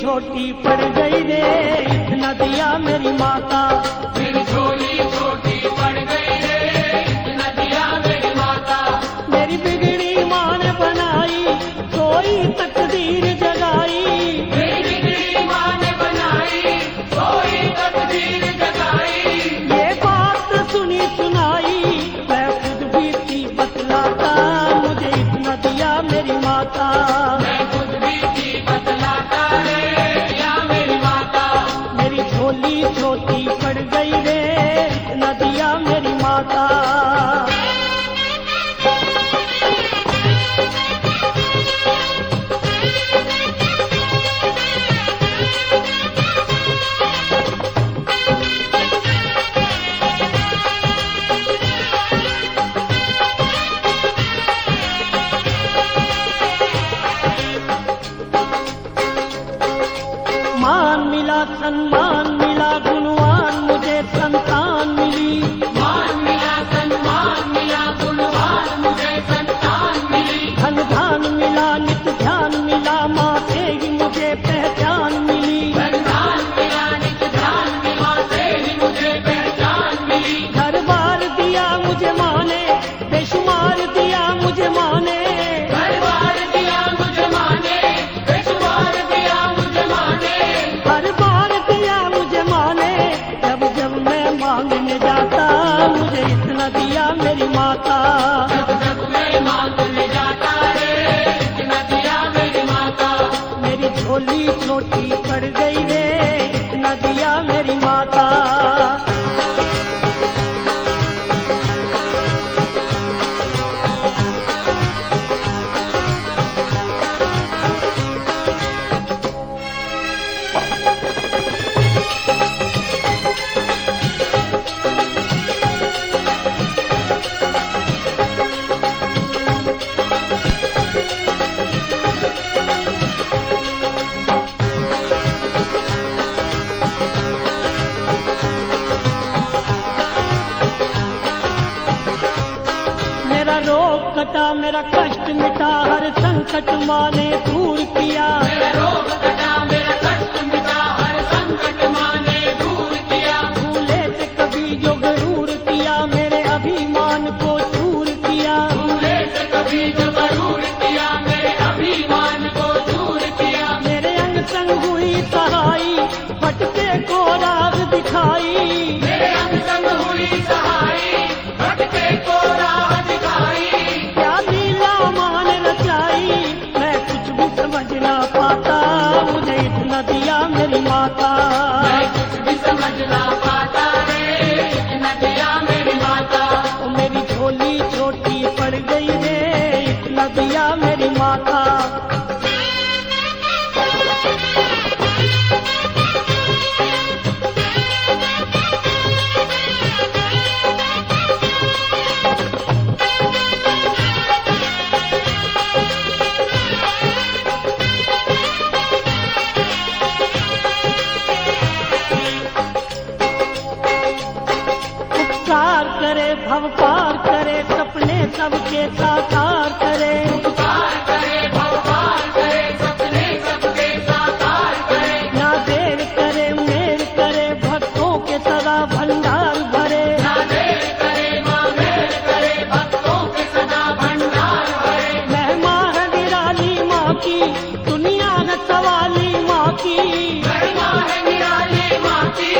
छोटी पड़ गई रे इस नदिया मेरी माता। मेरी झोली छोटी पड़ गई रे इस नदिया मेरी माता। मेरी बिगड़ी माँ ने बनाई कोई तकदीर जगाई। मेरी बिगड़ी माँ ने बनाई कोई तकदीर जगाई। ये बात सुनी सुनाई मैं खुद भी थी बतलाता मुझे इस नदिया मेरी माता। मैं खुद भी थी बतलाता रे या मेरी माता। मेरी झोली छोटी पड़ गई रे नदिया मेरी माता। मान मिला सम्मान मिला गुणवान मुझे संतान मिली। मान मिला सम्मान मिला गुणवान मुझे संतान मिली। धन धान मिला नित ध्यान मिला माँ से ही मुझे पहचान मिली। धन मिला नित ध्यान मिला से ही मुझे पहचान मिली। घर बार दिया मुझे माने बेशुमार दिया मुझे माने। घर बार दिया मुझे माने बेशुमार दिया मुझे माने। हर बार दिया मुझे माने जब जब मैं मांगने जाता मुझे इतना दिया मेरी माता। जब जब मैं मांगने जाता रे इतना दिया मेरी माता। मेरी झोली छोटी पड़ गई रे इतना दिया मेरी माता। मेरा रोग कटा मेरा कष्ट मिटा हर संकट माँ ने दूर किया। मेरा रोग कटा मेरा कष्ट मिटा हर संकट माँ ने दूर किया। भूले से कभी जो गरूर किया मेरे अभिमान को चूर किया। भूले से कभी जो गरूर किया मेरे अभिमान को दूर किया। मेरे अंग संग हुई सहाई भटके को राह दिखाई। मेरे अंग संग हुई सहाई भटके को राह दिखाई। क्या लीला माँ ने रचाई मैं कुछ भी समझ ना पाता मुझे इतना दिया मेरी माता। मैं कुछ भी समझ ना पाता रे इतना दिया मेरी माता। मेरी झोली छोटी पड़ गई रे इतना दिया मेरी माता। उपकार करे भव पार करे सपने सबके साकार करे। उपकार करे भगवान करे सपने सबके साकार करे। ना देर करे मेर करे भक्तों के सदा भंडार भरे। ना देर करे माँ मेर करे भक्तों के सदा भंडार भरे। महिमा है निराली माँ की दुनिया है सवाली माँ की। महिमा है निराली माँ की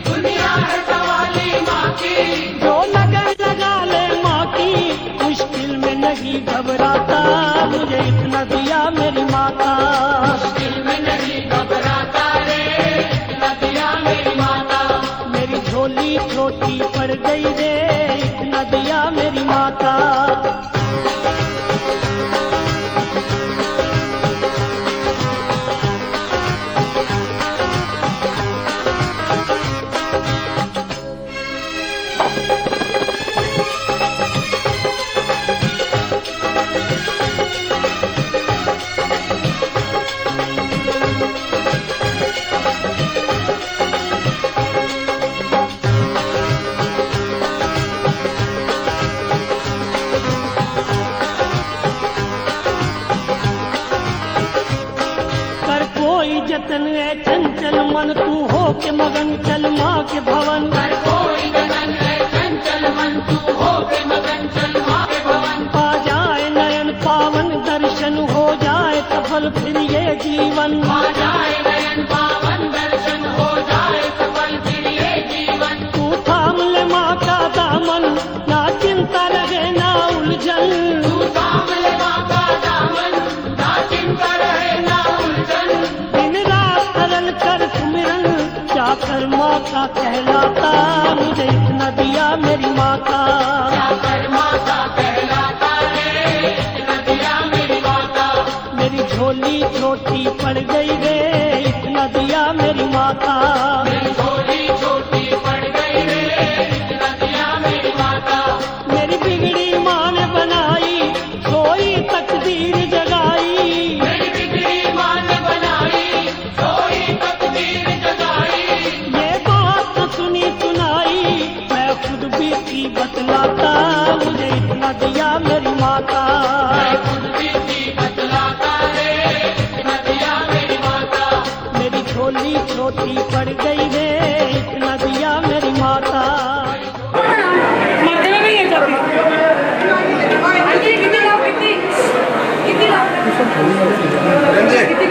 दुनिया है सवाली माँ की। जो लगन लगा ले माँ की मुश्किल में नहीं घबराता मुझे इतना दिया मेरी माता। मुश्किल में नहीं घबराता रे इतना दिया मेरी माता। मेरी झोली छोटी पड़ गई रे इतना दिया मेरी माता। मन तू हो के मगन चल माँ के भवन। हर कोई गगन है चंचल मन तू हो के मगन चल माँ के भवन। आ जाए नयन पावन दर्शन हो जाए सफल फिर ये जीवन। आ जाए नयन पावन दर्शन हो जाए सफल फिर ये जीवन। तू थाम ले माँ का दामन ना चिंता लगे ना उलझन। तू थाम ले माँ का दामन ना चिंता रहे ना उलझन। दिन रात करन कर सुमिरन जाकर माँ का कहलाता मुझे इतना दिया मेरी माता। जाकर माता कहलाता रे इतना दिया मेरी माता। मेरी झोली छोटी पड़ गई रे इतना दिया मेरी माता। मेरी झोली छोटी पड़ गई रे इतना दिया मेरी माता। मेरी बिगड़ी माँ ने बनाई सोई तकदीर जगाई। मेरी बिगड़ी माँ ने बनाई सोई तकदीर जगाई। ये बात तो सुनी सुनाई मैं खुद भी की बतलाता मुझे इतना दिया मेरी माता। मैं खुद भी थी बतलाता रे इतना दिया मेरी माता। मेरी झोली छोटी पड़ गई रे इतना दिया मेरी माता। माध्यम में ये जाती कितनी लाभ कितनी लाभ कितनी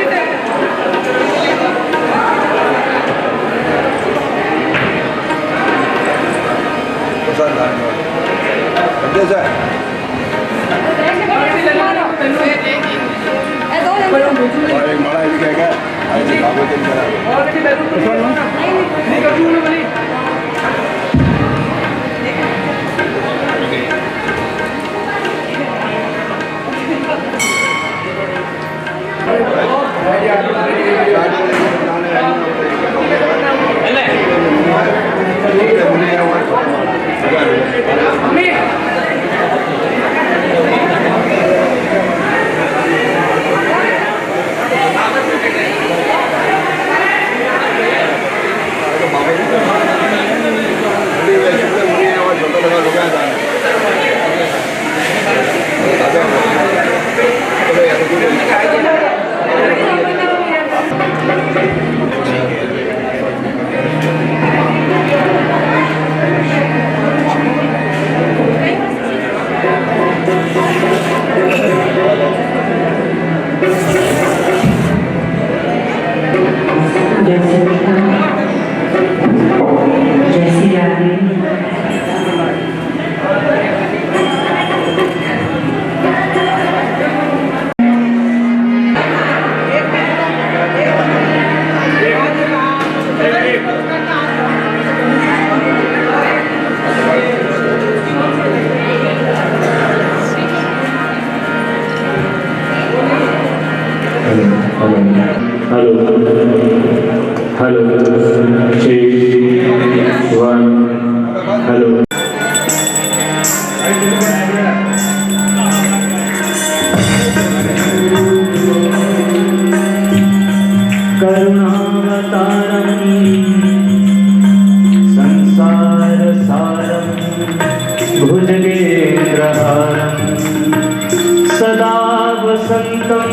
सदा वसन्तं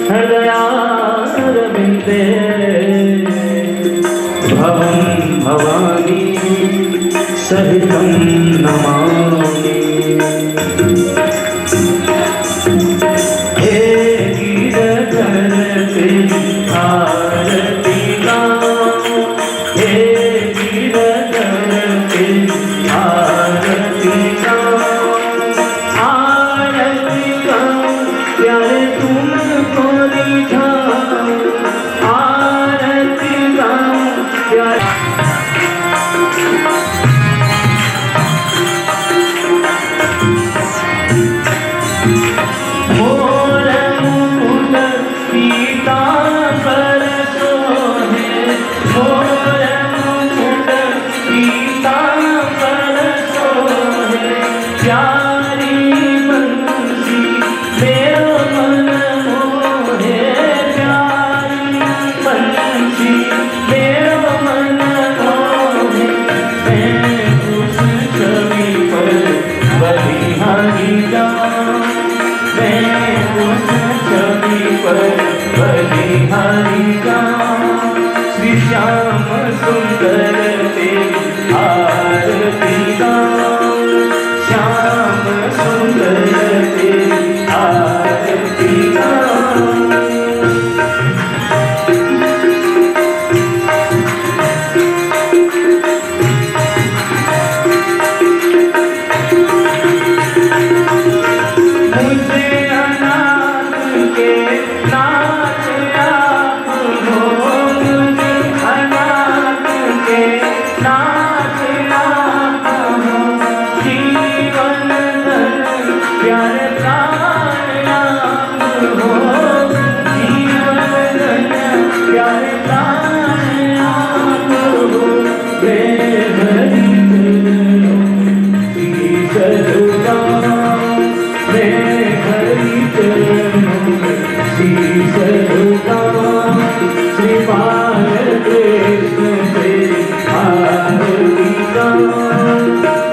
हृदयारविन्दे भवं भवानी सहितं नमामि। हे गिरधर तेरी आरती गाऊं, हे गिरधर तेरी आरती गाऊं, आरती गाऊं प्यारे तुमको रिझाऊं, आरती गाऊं प्यारे मोर मुकुट पीतांबर सोहे, मोर मुकुट पीतांबर सोहे, प्यारी बंसी मेरो मन मोहे, प्यारी बंसी मेरो मन मोहे। मैं उस छवि पर बलिहारी जाऊं, मैं उस छवि पर बलिहारी जाऊं, श्याम सुंदर तेरी आरती गाऊं, श्याम सुंदर तेरी आरती गाऊं। मुझे अनाथ के नाथ आप हो, मुझे अनाथ के नाथ आप हो, जीवन धन प्यारे प्राण आप हो, जीवन धन प्यारे प्राण आप हो। प्रेम हरि चरणों शीश झुकाऊं, मैं हरि चरणों में शीश झुकाऊं। श्री बालकृष्ण तेरी आरती गाऊं,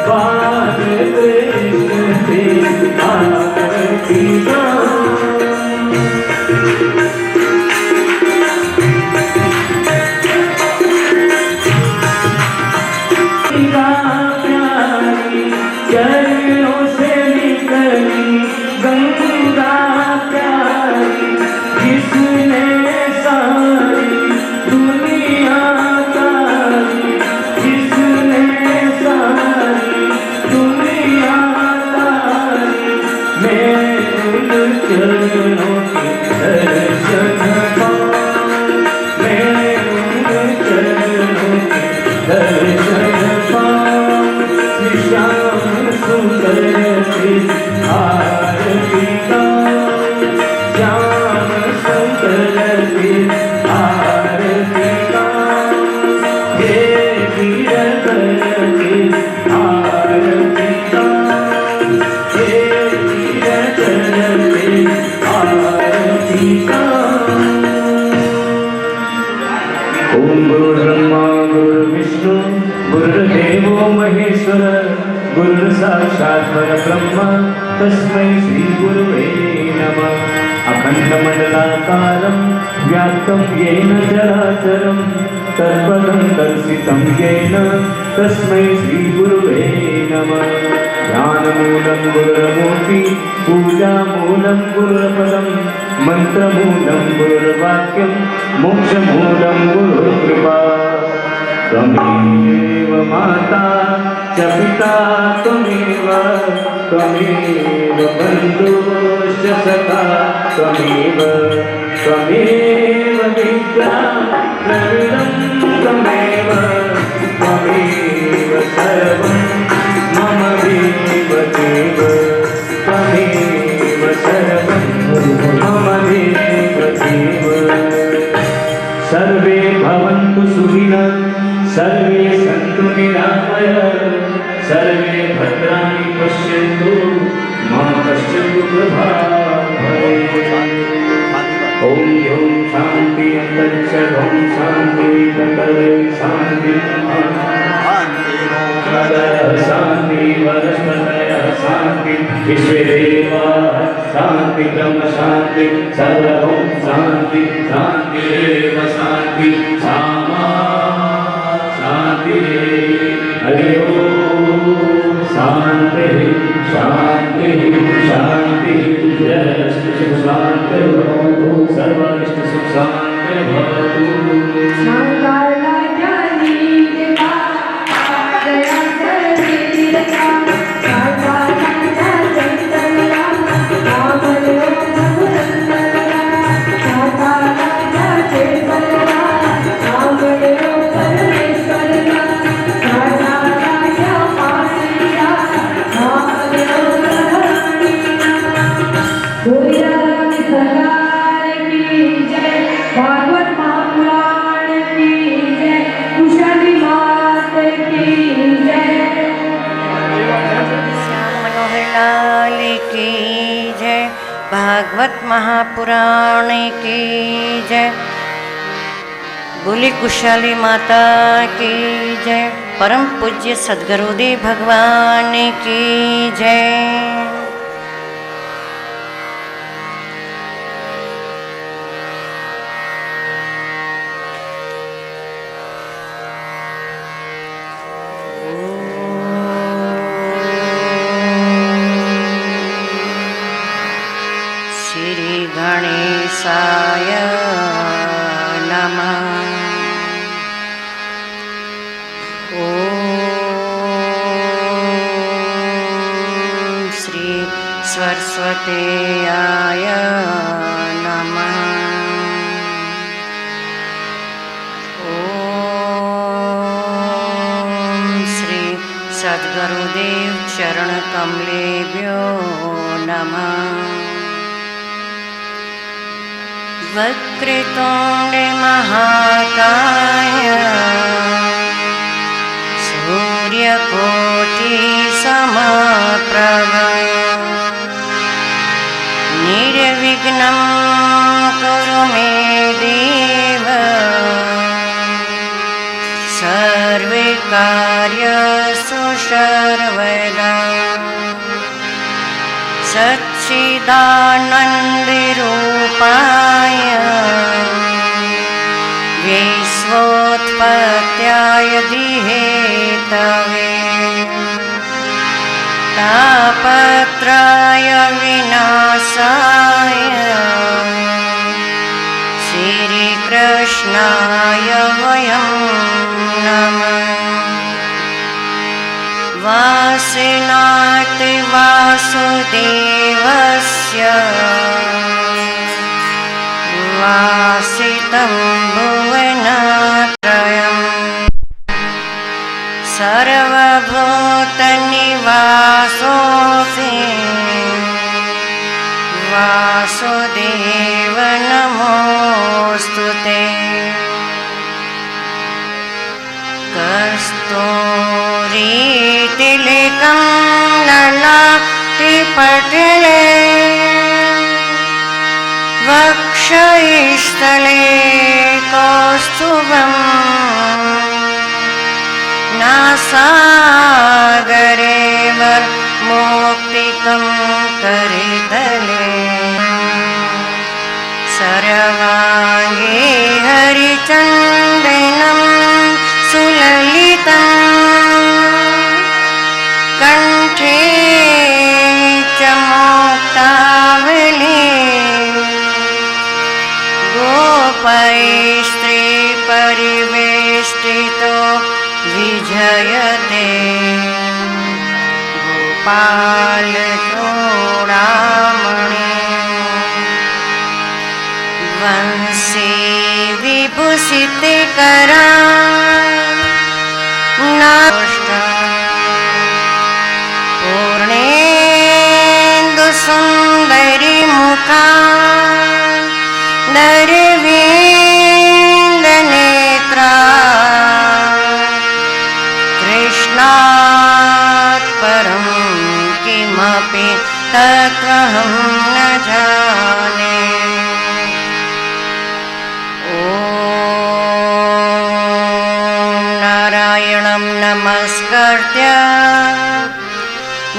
बालकृष्ण तेरी आरती गाऊं। प्यारी चरणों से निकली गंगा प्यारी, जिसने सारी दुनिया तारी, जिसने सारी दुनिया तारी। मैं उन चरणों के दर्शन पाऊं, मैं उन चरणों के दर्शन पाऊं। श्री श्याम सुंदर तेरी आरती गाऊं, श्याम सुंदर तेरी आरती गाऊं। हे वीरधर तेरी आरती गाऊं, हे वीरधर तेरी आरती गाऊं। ओम गुरुर्ब्रह्मा गुरुर्विष्णु गुरुर्देवो महेश्वर, गुरुः साक्षात् परब्रह्म तस्मै श्री गुरुवे नमः। अखण्डमण्डलाकारं व्याप्तं येन चराचरं तत्पदं दर्शितं येन तस्मै श्री गुरुवे नमः। ध्यानमूलं गुरुर्मूर्ति, पूजामूलं गुरुर्पदं, मन्त्रमूलं गुरुर्वाक्यं, मोक्षमूलं गुरुर्कृपा। त्वमेव माता च पिता त्वमेव, त्वमेव बन्धुश्च सखा त्वमेव, त्वमेव विद्या द्रविडं त्वमेव, त्वमेव सर्वं मम देव देव, त्वमेव सर्वं मम देव देव। सर्वे भवन्तु सुखिनः, सर्वे सन्तु निरामयाः, सर्वे भद्राणि पश्यन्तु मा कश्चित् दुःखभाग् भवेत्। ॐ ह्यौं शान्ति अन्तरिक्षं शान्ति ततरे शान्ति शान्ति वनस्पतयः शान्ति विश्वे देवाः शान्ति ब्रह्म शान्ति सर्वं शान्ति शान्तिरेव शान्ति सामा शान्ति। हरि ओम शान्ति शान्ति शान्ति। जय श्री शिव शान्ति भवतु, सर्वारिष्ट सुख शान्ति भवतु। भागवत महापुराण की जय। बोली कुशाली माता की जय। परम पूज्य सद्गुरुदेव भगवान की जय। गणेशाय नमः। ॐ श्री सरस्वत्याय नमः। ॐ श्री सद्गुरुदेव चरण कमलेभ्यो नमः। वक्रतुंड महाकाय सूर्यकोटि समप्रभ निर्विघ्नं कुरु मे देव सर्वे कार्येषु सर्वदा। सच्चिदानन्दरूपाय विश्वोत्पत्त्याय धीतवे तापत्रय विनाशाय श्रीकृष्णाय वयं नमः। वासनाति वासुदेवस्य वासितं भुवनत्रयम् सर्वभूतनिवासोऽसि वासुदेव नमोऽस्तुते। कस्तूरीतिलकं ललाटपटले वक्षस्थले कौस्तुभं नासागरे मौक्तिकं करतले सर्वाङ्गे हरिचन्दनं सुललितं कंठे च मुक्तावली गोपैस्त्रीपरिवेष्टितो विजयते गोपालचूडामणि वंशी विभूषितकरा पूर्णेन्दुसुन्दरी मुखा नरविन्दनेत्रा कृष्णात् परं किमपि तत्त्वहं न जाने। नारायणं नमस्कृत्य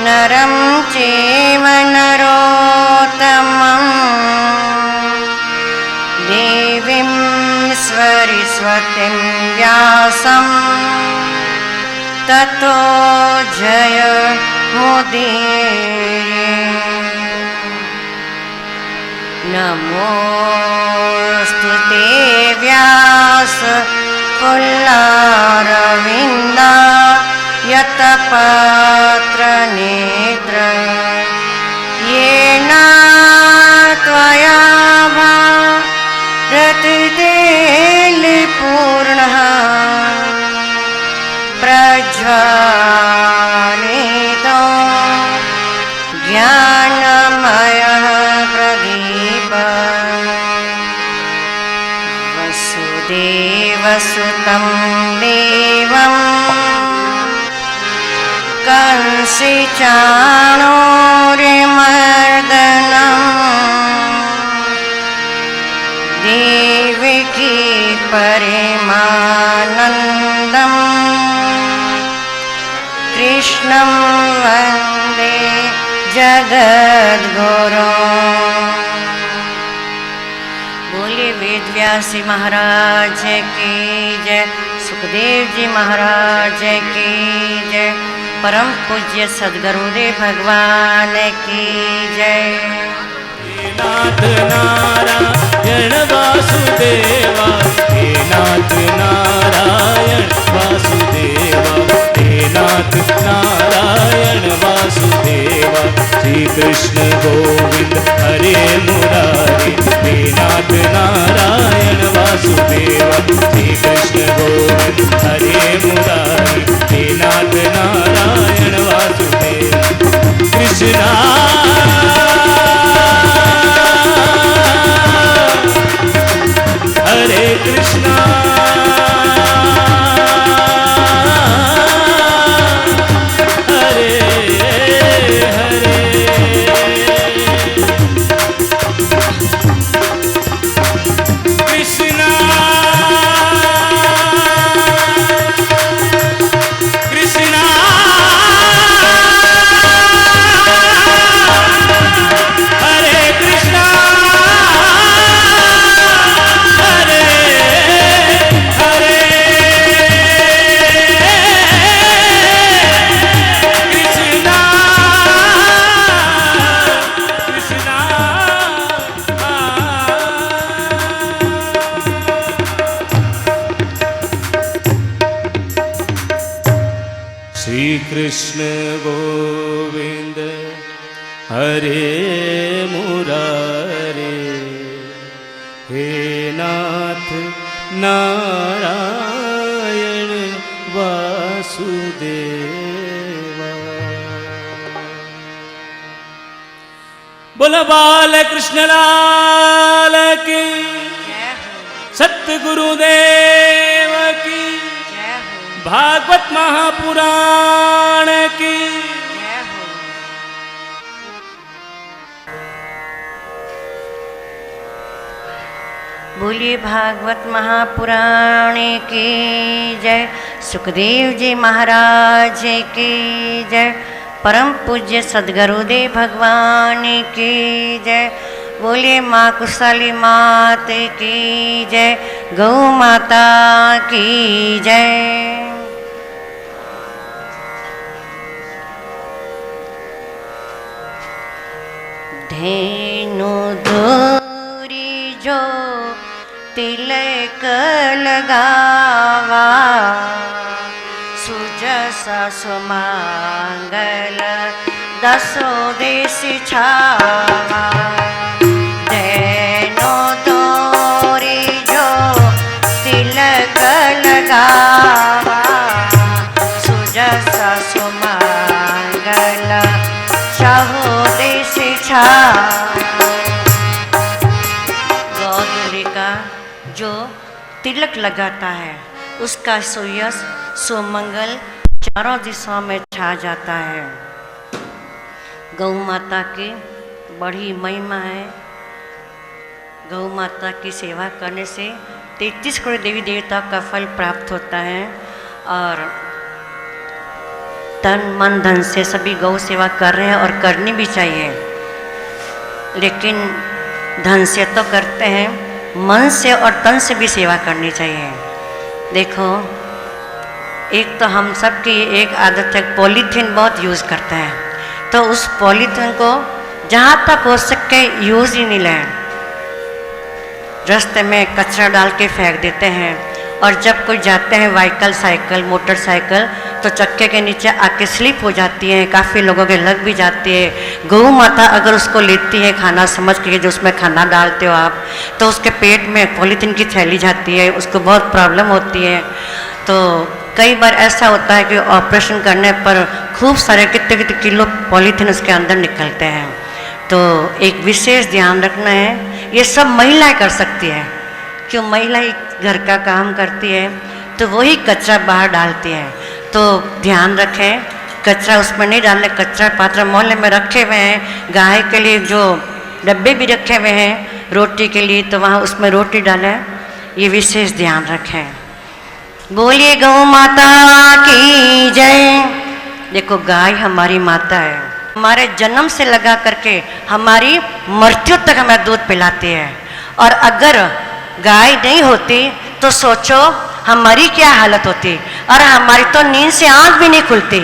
नरं चैव नरोत्तमं देवीं सरस्वतीं व्यासं ततो जयमुदीरये। नमोऽस्तुते व्यास पुल्लारविन्दा यतपत्रनेत्र येन त्वया भारततेलपूर्णः प्रज्वालितो ज्ञानमयः प्रदीप वसुदेवसुतं देवं कंसचाणूरमर्दनं देवकी परमानन्दं कृष्णं वन्दे जगद्गुरुम्। बोलिए वेद व्यास जी महाराज की जय, सुखदेव जी महाराज की जय, परम पूज्य सद्गुरुदेव भगवान की जय। नाथ नारायण वासुदेवा, हे नाथ नारायण वासुदेवा, हे नाथ नारायण वासुदेवा। श्री कृष्ण गोविंद हरे मुरारी, हे नाथ नारायण वासुदेवा, श्री कृष्ण गोविंद हरे मुरारी, हे नाथ नारायण वासुदेवा। कृष्णा हरे कृष्णा हरे हरे। कृष्णा कृष्णा हरे कृष्णा हरे हरे। कृष्णा कृष्णा श्री कृष्ण गोविंद हरे मुरारे, हे नाथ नारायण वासुदेवा। बोल बाल कृष्ण लाल की, जय हो, सत्य गुरुदेव की, जय हो, भागवत महापुराण की। जय हो। बोलिए भागवत महापुराण की जय, सुखदेव जी महाराज की जय, परम पूज्य सद्गुरुदेव भगवान की जय। बोलिए माँ कुशली मात की जय, गौ माता की जय। धेनु दूरी जो तिलक लगावा, सुजसा सुमंगल दसो देश छावा। धेनु दूरी जो तिलक लगावा, सुजसा सुमंगल चाहो देश छावा। गौरी का जो तिलक लगाता है उसका सुयश सुमंगल चारों दिशाओं में छा जाता है। गौ माता की बड़ी महिमा है। गौ माता की सेवा करने से 33 करोड़ देवी देवताओं का फल प्राप्त होता है। और तन मन धन से सभी गौ सेवा कर रहे हैं और करनी भी चाहिए, लेकिन धन से तो करते हैं, मन से और तन से भी सेवा करनी चाहिए। देखो, एक तो हम सब की एक आदत है, पॉलीथीन बहुत यूज़ करते हैं, तो उस पॉलीथीन को जहाँ तक हो सके यूज़ ही नहीं लें। रास्ते में कचरा डाल के फेंक देते हैं, और जब कोई जाते हैं व्हीकल साइकिल मोटरसाइकिल तो चक्के के नीचे आके स्लिप हो जाती है, काफ़ी लोगों के लग भी जाती है। गौ माता अगर उसको लेती है खाना समझ के, जो उसमें खाना डालते हो आप, तो उसके पेट में पॉलीथीन की थैली जाती है, उसको बहुत प्रॉब्लम होती है। तो कई बार ऐसा होता है कि ऑपरेशन करने पर खूब सारे कितने कितने किलो पॉलीथीन उसके अंदर निकलते हैं। तो एक विशेष ध्यान रखना है, ये सब महिलाएं कर सकती है, क्यों महिला ही घर का काम करती है, तो वही कचरा बाहर डालती है। तो ध्यान रखें, कचरा उसमें नहीं डालने। कचरा पात्र मोहल्ले में रखे हुए हैं, गाय के लिए जो डब्बे भी रखे हुए हैं रोटी के लिए, तो वहाँ उसमें रोटी डालें, ये विशेष ध्यान रखें। बोलिए गौ माता की जय। देखो, गाय हमारी माता है, हमारे जन्म से लगा करके हमारी मृत्यु तक हमें दूध पिलाती है। और अगर गाय नहीं होती तो सोचो हमारी क्या हालत होती। और हमारी तो नींद से आँख भी नहीं खुलती,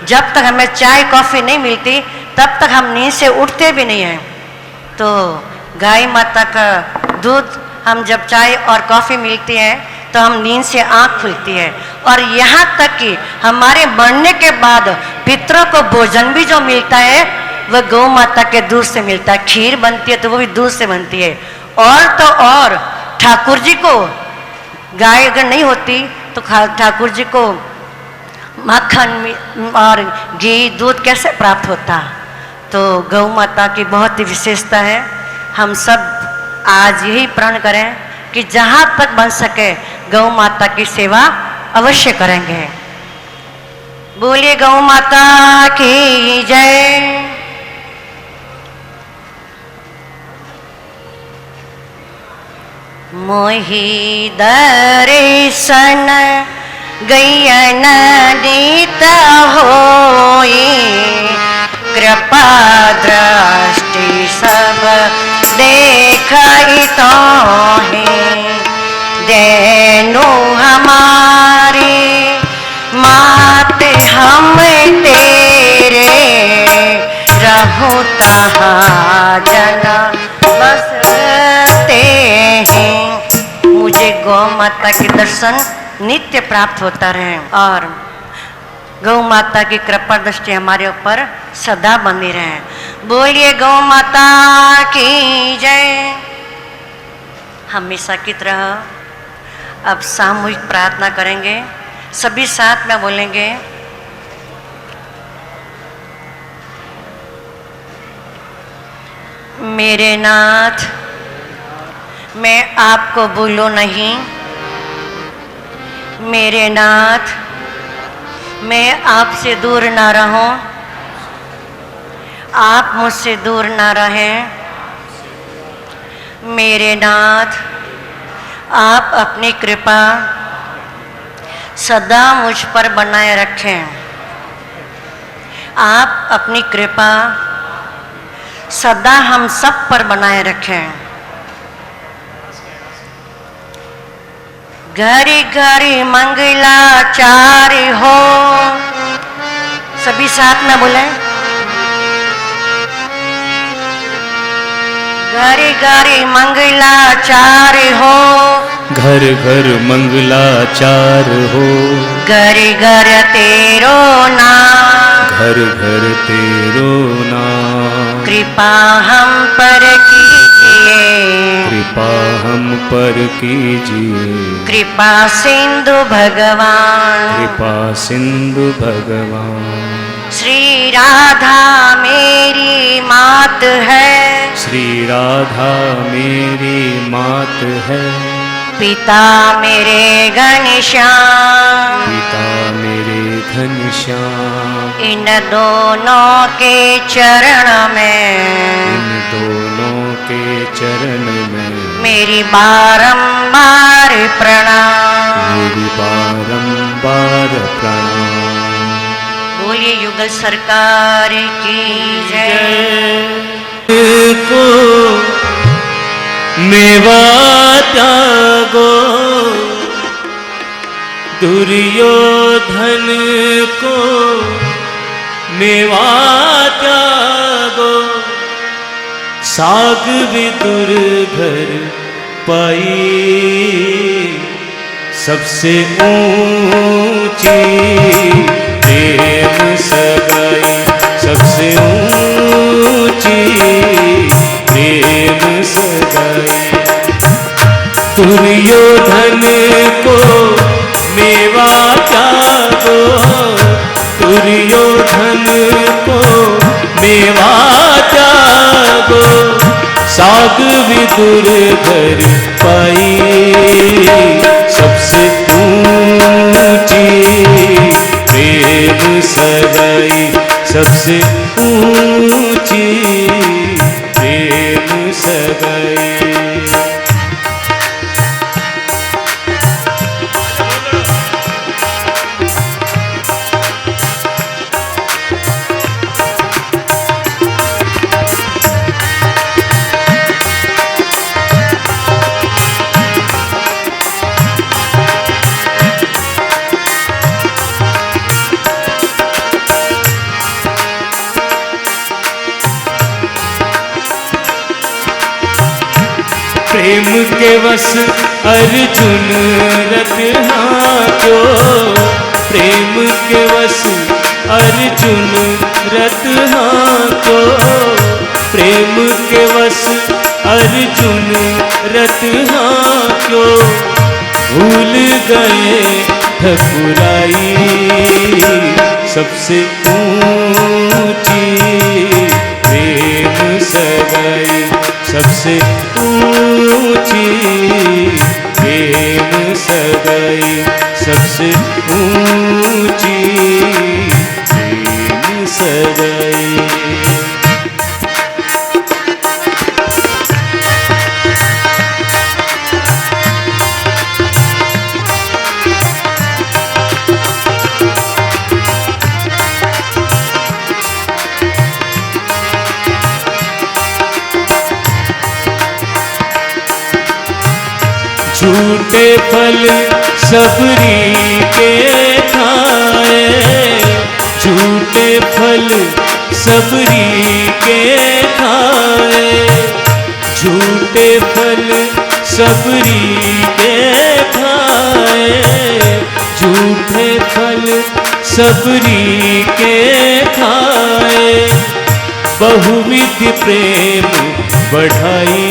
जब तक हमें चाय कॉफ़ी नहीं मिलती तब तक हम नींद से उठते भी नहीं हैं। तो गाय माता का दूध हम जब चाय और कॉफ़ी मिलती है तो हम नींद से आँख खुलती है। और यहाँ तक कि हमारे मरने के बाद पितरों को भोजन भी जो मिलता है वह गौ माता के दूध से मिलता है। खीर बनती है तो वो भी दूध से बनती है। और तो और ठाकुर जी को गाय अगर नहीं होती तो ठाकुर जी को माखन और घी दूध कैसे प्राप्त होता। तो गौ माता की बहुत ही विशेषता है। हम सब आज यही प्रण करें कि जहाँ तक बन सके गौ माता की सेवा अवश्य करेंगे। बोलिए गौ माता की जय। मोहि दर्शन गैयन नित होई, कृपा दृष्टि सब देखई तोहि। देनु हमारी मात हम तेरे, रहूं तहाँ जना बसते हैं। मुझे गौ माता के दर्शन नित्य प्राप्त होता रहे और गौ माता की कृपा दृष्टि हमारे ऊपर सदा बनी रहे। बोलिए गौ माता की जय। हमेशा की तरह अब सामूहिक प्रार्थना करेंगे, सभी साथ में बोलेंगे। मेरे नाथ, मैं आपको भूलूं नहीं। मेरे नाथ, मैं आपसे दूर ना रहूं, आप मुझसे दूर ना रहें। मेरे नाथ, आप अपनी कृपा सदा मुझ पर बनाए रखें। आप अपनी कृपा सदा हम सब पर बनाए रखें। घड़ी घड़ी मंगलाचार्य हो। सभी साथ में बोले। घड़ी घड़ी मंगलाचार्य हो। घर घर मंगलाचार हो। घर घर तेरो नाम। घर घर तेरो नाम। कृपा हम पर कीजिए। कृपा हम पर कीजिए। कृपा सिंधु भगवान। कृपा सिंधु भगवान। श्री राधा मेरी मात है। श्री राधा मेरी मात है। पिता मेरे घनश्याम। पिता मेरे घनश्याम। इन दोनों के चरण में। इन दोनों के चरण में मेरी बारंबार प्रणाम। मेरी बारंबार प्रणाम। बोलिए युगल सरकार की जय। को मेवा त्यागो, दुर्योधन को मेवा त्यागो। साग विदुर घर पाई, सबसे ऊंची प्रेम सगाई। सबसे ऊंची प्रेम सगाई। दुर्योधन को मेवा त्यागो, दुर्योधन को मेवा त्यागो। साग विदुर घर पाई, सबसे ऊंची प्रेम सगाई। सबसे ऊंची प्रेम सगाई। प्रेम के वश अर्जुन रथ हांक्यो, प्रेम के वश अर्जुन रथ हांक्यो, प्रेम के वश अर्जुन रथ हांक्यो, भूल गए ठकुराई सबसे ऊंची प्रेम सगाई, सबसे ऊंची प्रेम सगाई, सबसे ऊंची प्रेम सगाई। झूठे फल सबरी के खाए, झूठे फल सबरी के खाए, झूठे फल सबरी के खाए, झूठे फल सबरी के खाए, बहुविध प्रेम बढ़ाई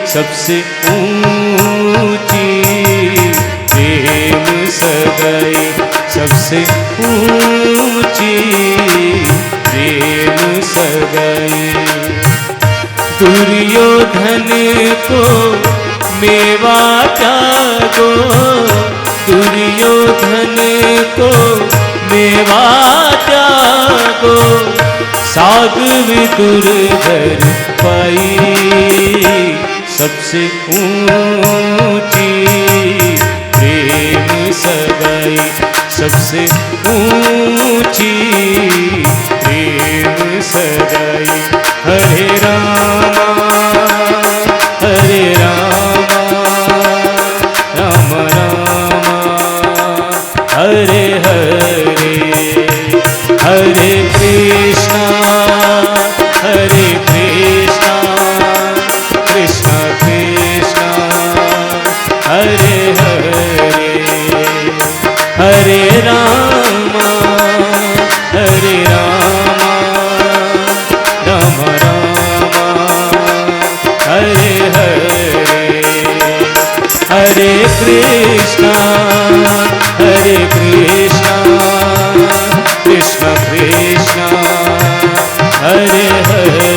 सबसे ऊंची प्रेम सगाई, सबसे ऊंची प्रेम सगाई। दुर्योधन को मेवा त्यागो, दुर्योधन को मेवा त्यागो, साग विदुर घर पाई सबसे ऊंची प्रेम सगाई, सबसे ऊंची प्रेम सगाई। हरे रामा हरे रामा राम रामा हरे हरे, हरे कृष्णा हरे कृष्णा कृष्णा कृष्णा हरे हरे, हरे रामा हरे रामा राम रामा हरे हरे, हरे कृष्णा कृष्णा कृष्णा हरे हरे,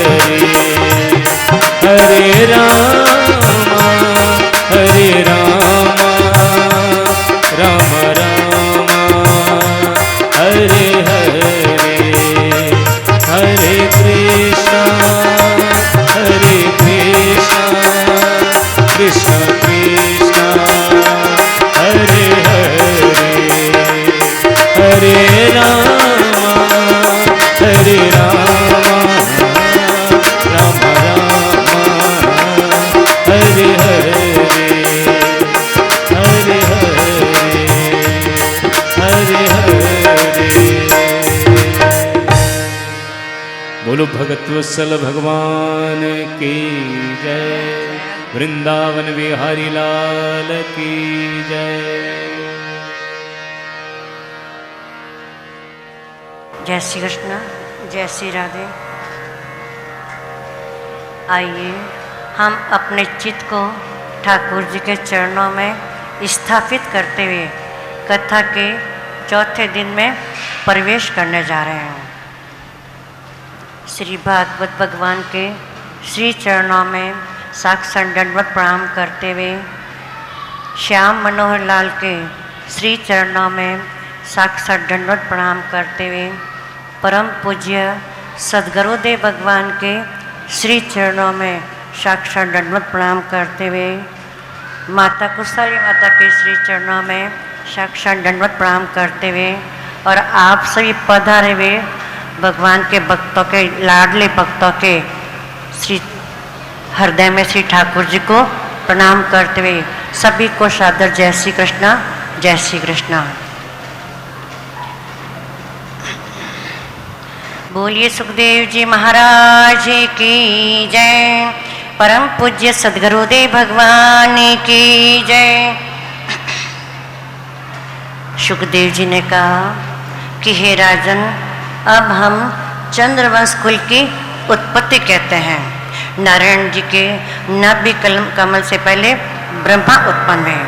हरे रामा राम रामा हरे हरे, हरे कृष्णा कृष्णा कृष्णा हरे हरे, हरे रामा राम रामा हरे हरे, हरे हरे हरे। बोलो भगत वत्सल भगवान की जय, वृंदावन बिहारी लाल की जय। जय श्री कृष्ण, जय श्री राधे। आइए हम अपने चित्त को ठाकुर जी के चरणों में स्थापित करते हुए कथा के चौथे दिन में प्रवेश करने जा रहे हैं। श्री भागवत भगवान के श्री चरणों में साक्षात दंडवत प्रणाम करते हुए, श्याम मनोहर लाल के श्री चरणों में साक्षात दंडवत प्रणाम करते हुए, परम पूज्य सद्गुरुदेव भगवान के श्री चरणों में साक्षात दंडवत प्रणाम करते हुए, माता कुशली माता के श्री चरणों में साक्षात दंडवत प्रणाम करते हुए, और आप सभी पधारे हुए भगवान के भक्तों के, लाडले भक्तों के श्री हृदय में श्री ठाकुर जी को प्रणाम करते हुए सभी को सादर जय श्री कृष्ण, जय श्री कृष्ण। बोलिए सुखदेव जी महाराज की जय, परम पूज्य सद्गुरुदेव भगवान की जय। सुखदेव जी ने कहा कि हे राजन, अब हम चंद्रवंश कुल की उत्पत्ति कहते हैं। नारायण जी के नाभि कमल से पहले ब्रह्मा उत्पन्न हुए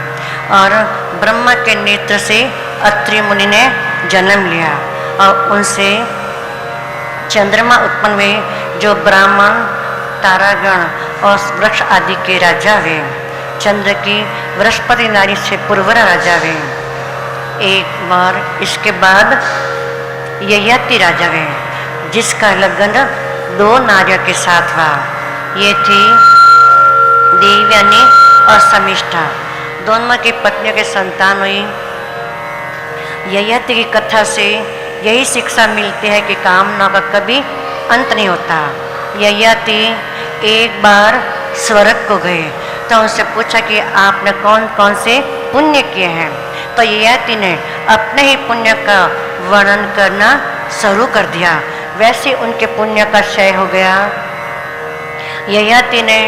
और ब्रह्मा के नेत्र से अत्रि मुनि ने जन्म लिया और उनसे चंद्रमा उत्पन्न हुए जो ब्राह्मण, तारागण और वृक्ष आदि के राजा हुए। चंद्र की बृहस्पति नारी से पूर्वरा राजा हुए। एक बार इसके बाद ययाति राजा हुए जिसका लगन 2 नारियों के साथ हुआ। ये थी देवयानी और समिष्ठा, दोनों की पत्नियों के संतान हुई। ययाति की कथा से यही शिक्षा मिलती है कि कामना का कभी अंत नहीं होता। ययाति एक बार स्वर्ग को गए तो उनसे पूछा कि आपने कौन कौन से पुण्य किए हैं। तो ययाति ने अपने ही पुण्य का वर्णन करना शुरू कर दिया। वैसे उनके पुण्य का क्षय हो गया। ययाति ने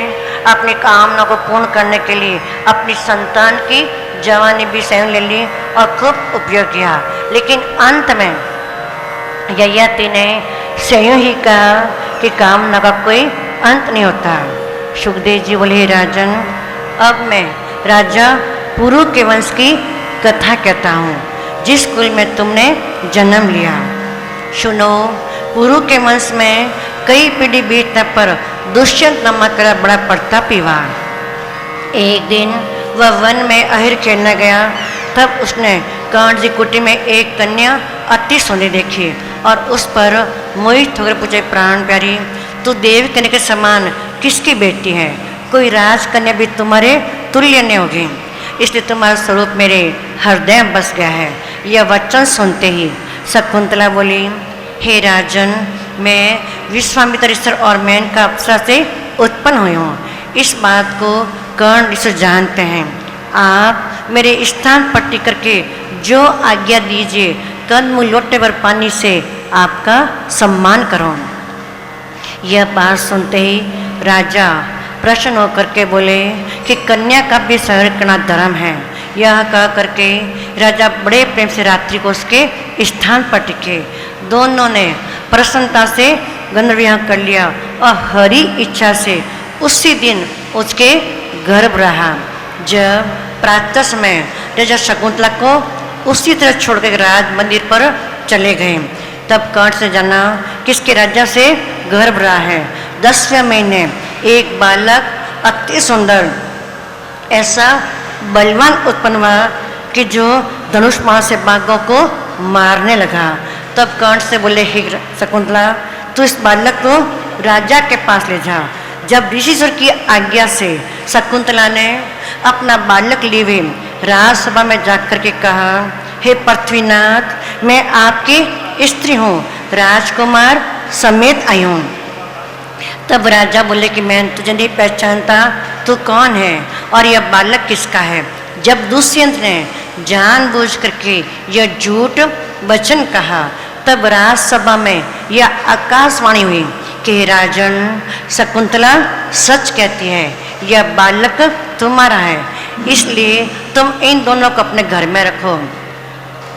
अपनी कामना को पूर्ण करने के लिए अपनी संतान की जवानी भी स्वयं ले ली और खूब उपयोग किया, लेकिन अंत में ययाति ने स्वयं ही कहा कि कामना का कोई अंत नहीं होता। सुखदेव जी बोले, राजन, अब मैं राजा पुरु के वंश की कथा कहता हूँ जिस कुल में तुमने जन्म लिया। सुनो, पुरु के वंश में कई पीढ़ी बीतने पर दुष्यंत नामक बड़ा प्रतापी हुआ। एक दिन वह वन में अहिर खेलने गया, तब उसने कर्ण जी कुटी में एक कन्या अति सुंदर देखी और उस पर मोहित होकर पूछे, प्राण प्यारी, तू देव कन्या के समान किसकी बेटी है? कोई राजकन्या भी तुम्हारे तुल्य नहीं होगी, इसलिए तुम्हारा स्वरूप मेरे हृदय में बस गया है। यह वचन सुनते ही शकुंतला बोली, हे राजन, मैं विश्वामित्र ऋषि और मेनका अप्सरा से उत्पन्न हुई हूँ। इस बात को कर्ण ऋषि जानते हैं। आप मेरे स्थान पर टिक करके जो आज्ञा दीजिए, कदम लोटे भर पानी से आपका सम्मान करो। यह बात सुनते ही राजा प्रसन्न होकर के बोले कि कन्या का भी सहन करना धर्म है। यह कह करके राजा बड़े प्रेम से रात्रि को उसके स्थान पर टिके। दोनों ने प्रसन्नता से गंधर्वविवाह कर लिया और हरी इच्छा से उसी दिन उसके गर्भ रहा। जब प्रातः समय राजा शकुंतला को उसी तरह छोड़कर राज मंदिर पर चले गए, तब कर्ण से जाना किसके राजा से गर्भ रहा है। 10वें महीने एक बालक अति सुंदर ऐसा बलवान उत्पन्न हुआ कि जो धनुष बाण से बाघों को मारने लगा। तब कर्ण से बोले, हे शकुंतला, तू इस बालक को राजा के पास ले जा। जब ऋषिश्वर की आज्ञा से शकुंतला ने अपना बालक लिए हुए राजसभा में जाकर के कहा, हे पृथ्वीनाथ, मैं आपकी स्त्री हूँ, राजकुमार समेत आई हूँ। तब राजा बोले कि मैं तुझे नहीं पहचानता, तू कौन है और यह बालक किसका है। जब दुष्यंत ने जानबूझ करके यह झूठ वचन कहा, तब राजसभा में यह आकाशवाणी हुई कि राजन, शकुंतला सच कहती है, यह बालक तुम्हारा है, इसलिए तुम इन दोनों को अपने घर में रखो।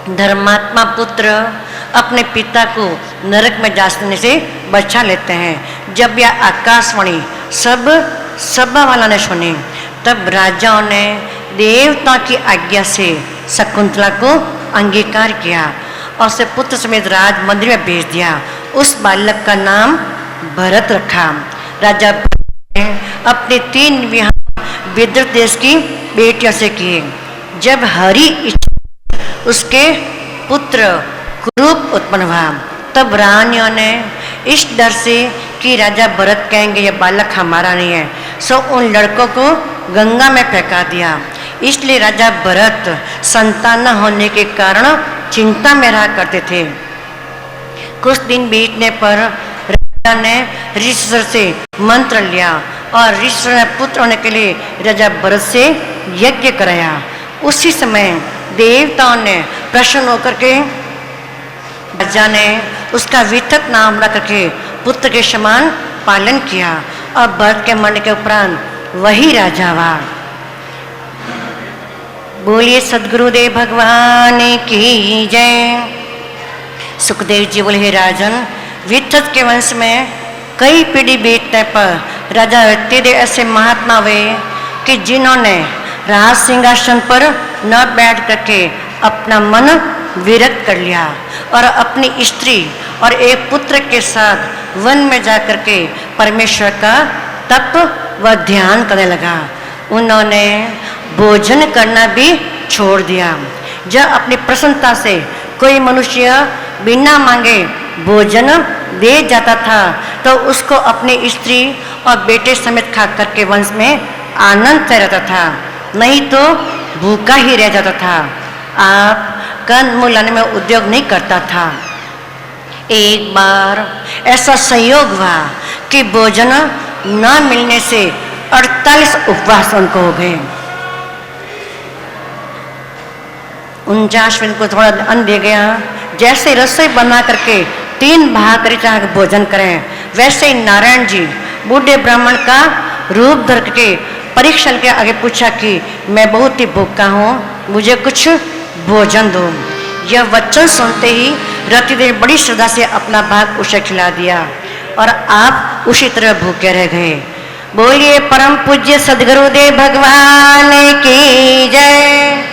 धर्मात्मा पुत्र अपने पिता को नरक में जाने से बचा लेते हैं। जब यह आकाशवाणी सब सभा वाला ने सुनी, तब राजाओं ने देवता की आज्ञा से शकुंतला को अंगीकार किया और उसे पुत्र समेत राज मंदिर में भेज दिया। उस बालक का नाम भरत रखा। राजा भरत ने अपने 3 विवाह विदर्भ देश की बेटियों से किए। जब हरि उसके पुत्र कुरूप उत्पन्न हुआ, तब रानियों ने इस डर से कि राजा भरत कहेंगे यह बालक हमारा नहीं है, सो उन लड़कों को गंगा में फेंका दिया। इसलिए राजा भरत संतान न होने के कारण चिंता में रहा करते थे। कुछ दिन बीतने पर राजा ने ऋषिश्वर से मंत्र लिया और ऋषिश्वर ने पुत्र होने के लिए राजा भरत से यज्ञ कराया। उसी समय देवताओं ने प्रसन्न होकर के राजा ने उसका वितक नाम रख करके पुत्र के समान पालन किया और भरत के मरने के उपरांत वही राजा हुआ। बोलिए सदगुरुदेव भगवान की जय। सुखदेव जी बोले, हे राजन, वितत के वंश में कई पीढ़ी बीतने पर राजा व्यक्तिदेव ऐसे महात्मा हुए कि जिन्होंने राज सिंहासन पर न बैठ करके अपना मन विरक्त कर लिया और अपनी स्त्री और एक पुत्र के साथ वन में जाकर के परमेश्वर का तप व ध्यान करने लगा। उन्होंने भोजन करना भी छोड़ दिया। जब अपनी प्रसन्नता से कोई मनुष्य बिना मांगे भोजन दे जाता था तो उसको अपनी स्त्री और बेटे समेत खा करके वंश में आनंद से रहता था, नहीं तो भूखा ही रह जाता था। आप कंद मूल लाने में उद्योग नहीं करता था। एक बार ऐसा संयोग हुआ कि भोजन न मिलने से 48 उपवास उनको हो गए। 49वें को थोड़ा अन्न दे गया। जैसे रसोई बना करके 3 भाग कर चाहे भोजन करें, वैसे ही नारायण जी बूढ़े ब्राह्मण का रूप धर के परीक्षण के आगे पूछा कि मैं बहुत ही भूखा हूँ, मुझे कुछ भोजन दो। यह वचन सुनते ही रतिदेव बड़ी श्रद्धा से अपना भाग उसे खिला दिया और आप उसी तरह भूखे रह गए। बोलिए परम पूज्य सदगुरुदेव भगवान की जय।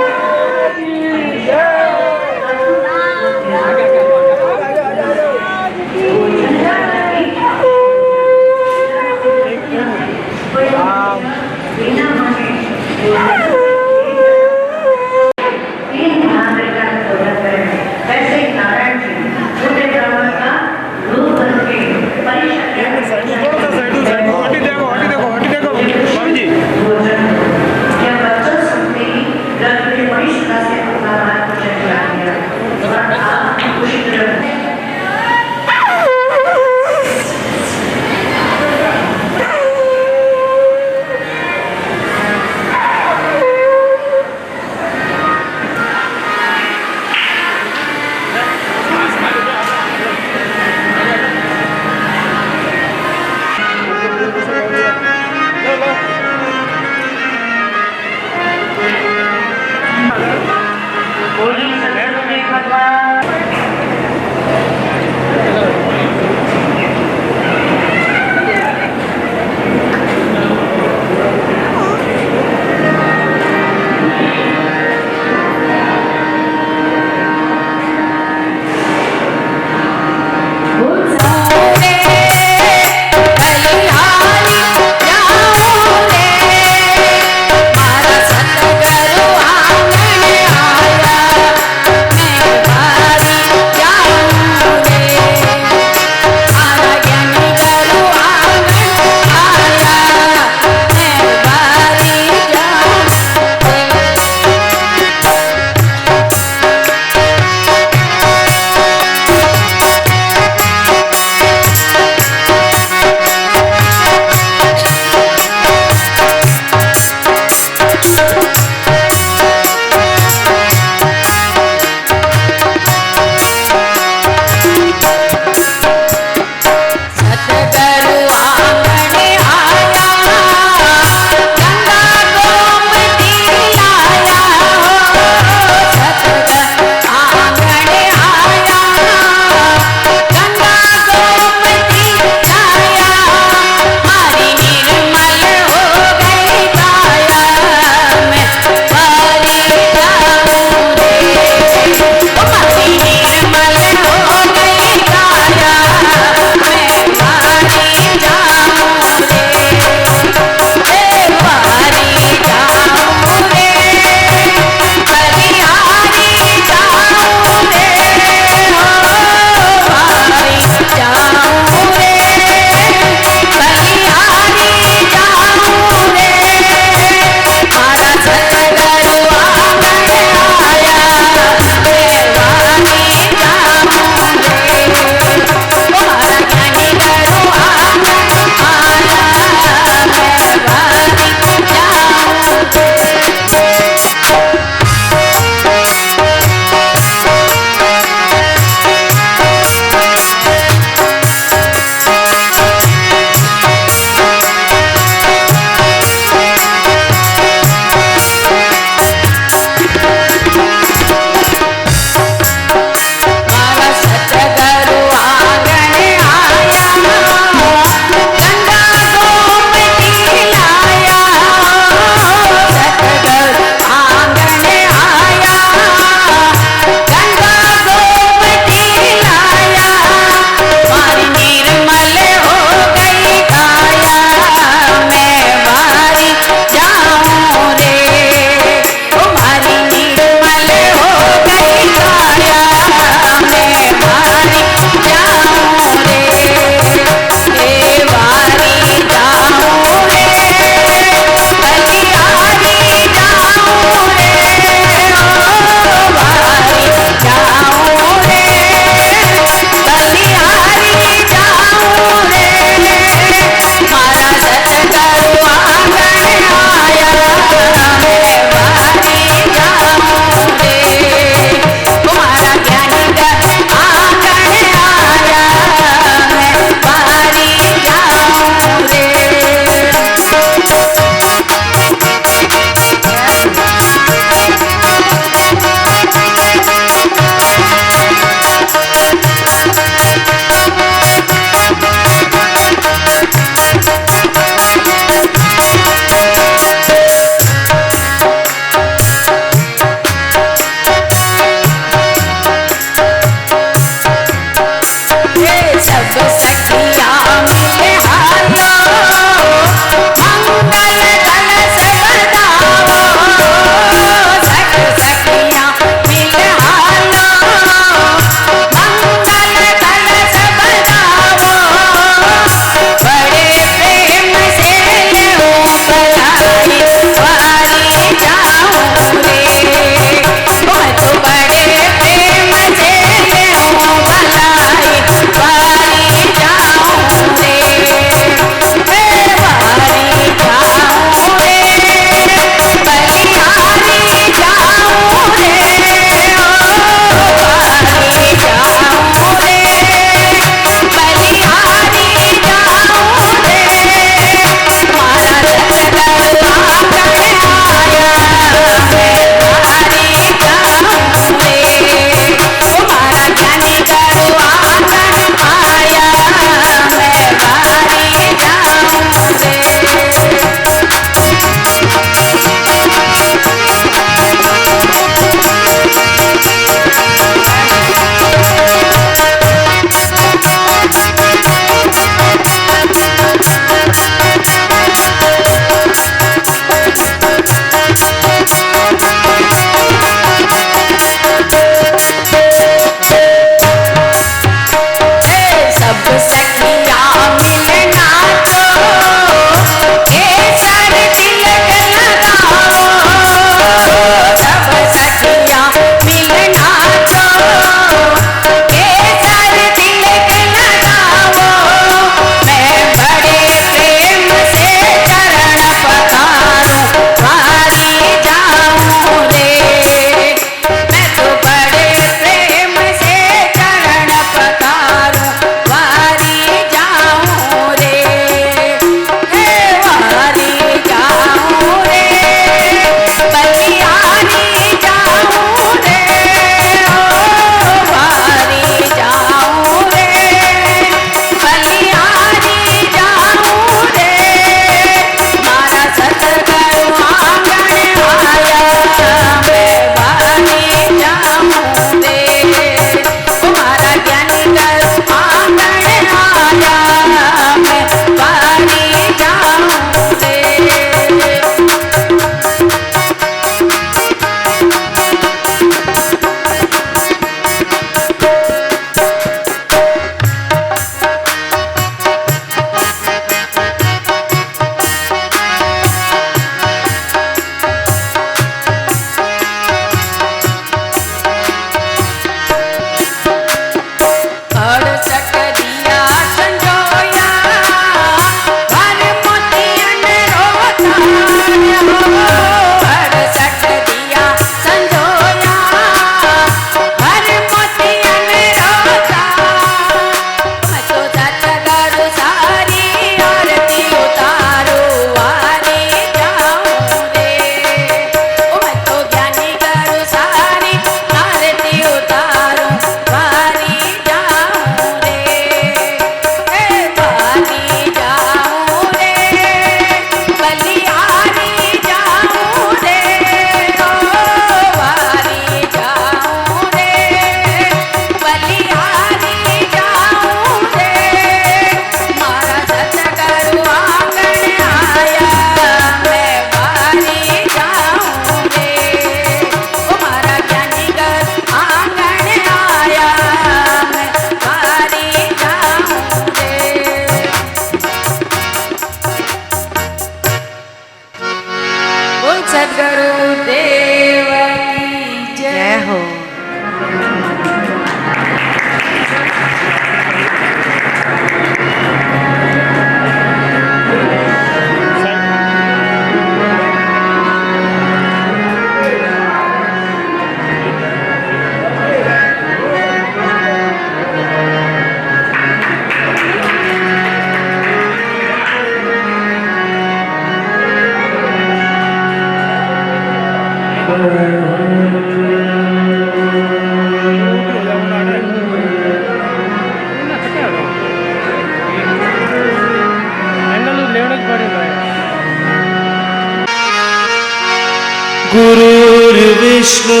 गुरुर्विष्णु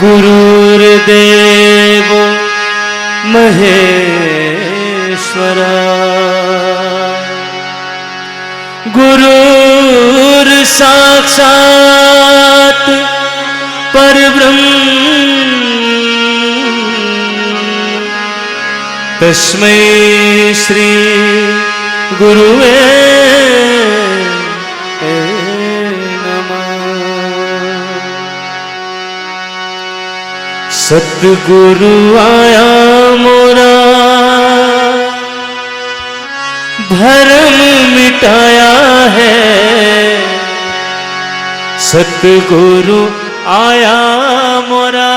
गुरुर्देव महेश्वरा गुरुर्साक्षात् परब्रह्म तस्मै श्री गुरुवे सतगुरु आया मोरा भरम मिटाया है। सतगुरु आया मोरा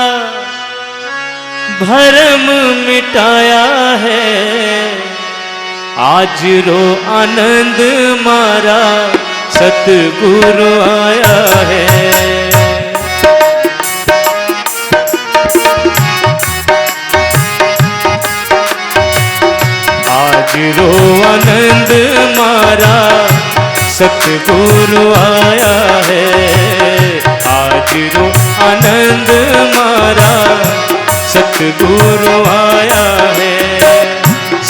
भरम मिटाया है। आज रो आनंद मारा सतगुरु आया है। आज रो आनंद मारा सतगुरु आया है। आज रो आनंद मारा सतगुरु आया है।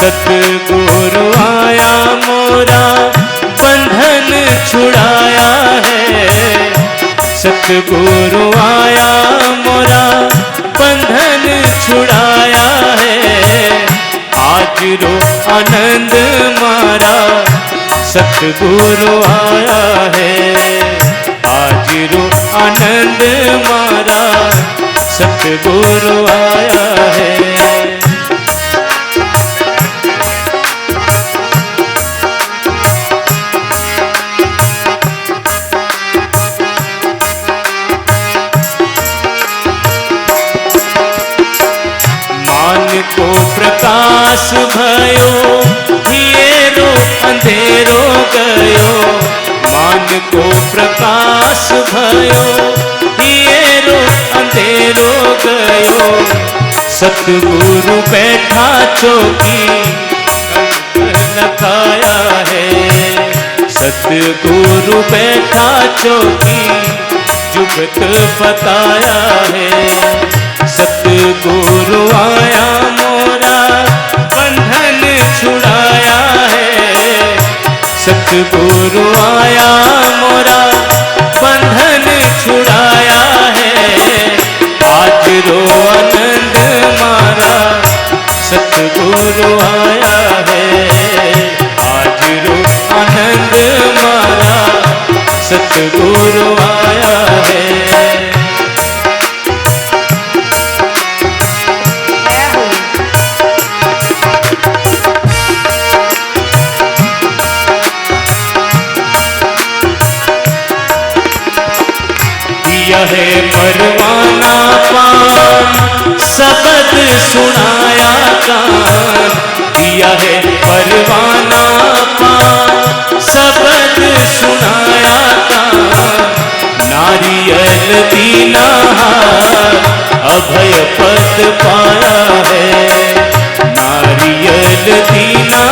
सतगुरु आया मोरा बंधन छुड़ाया है। सतगुरु आया मोरा बंधन छुड़ाया है। आज रो आनंद मारा सतगुरु आया है। आज रो आनंद मारा सतगुरु आया है। को प्रकाश भयो हिएरो अंधेरो गयो। मान को प्रकाश भयो हिएरो अंधेरो गयो। सतगुरु बैठा चौकी लगाया है। सतगुरु बैठा चौकी जुगत बताया है। सतगुरु आया मोरा बंधन छुड़ाया है। सतगुरु आया मोरा बंधन छुड़ाया है। आज रो आनंद मारा सतगुरु आया है। आज रो आनंद मारा सतगुरु आया है। है परवाना पान शब्द सुनाया कान। दिया है परवाना पान शब्द सुनाया कान। नारियल दीना अभय पद पाया है। नारियल दीना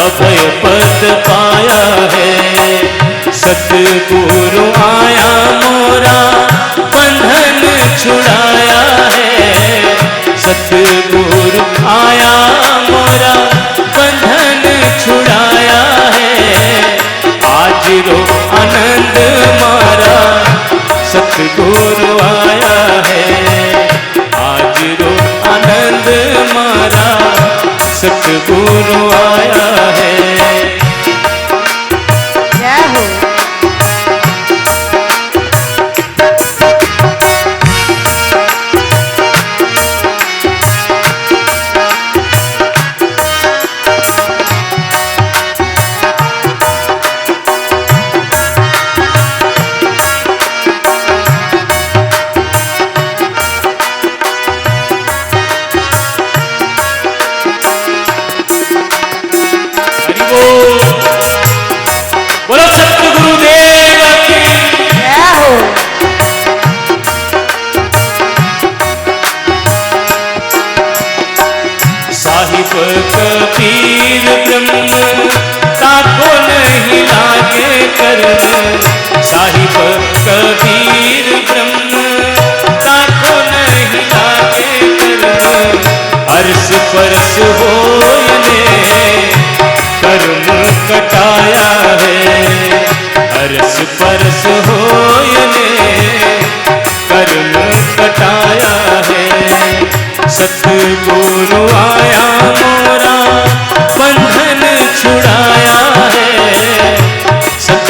अभय पद पाया है। सतगुरु आया मोरा बंधन छुड़ाया है। सतगुरु आया मोरा बंधन छुड़ाया है। आज रो आनंद मारा सतगुरु आया है। आज रो आनंद मारा सतगुरु आया है।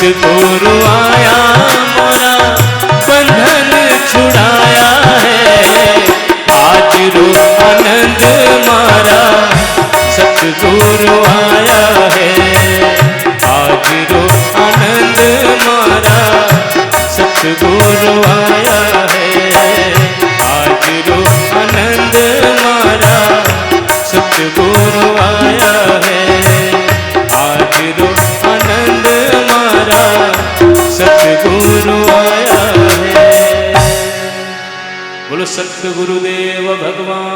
सतगुरु आया मोरा बंधन छुड़ाया है, आज रो आनंद मारा सतगुरु आया है, आज रो आनंद मारा सतगुरु आया है, आज रो आनंद मारा सतगुरु आया है, आज रो आनंद मारा सतगुरु आया है। बोलो सतगुरुदेव भगवान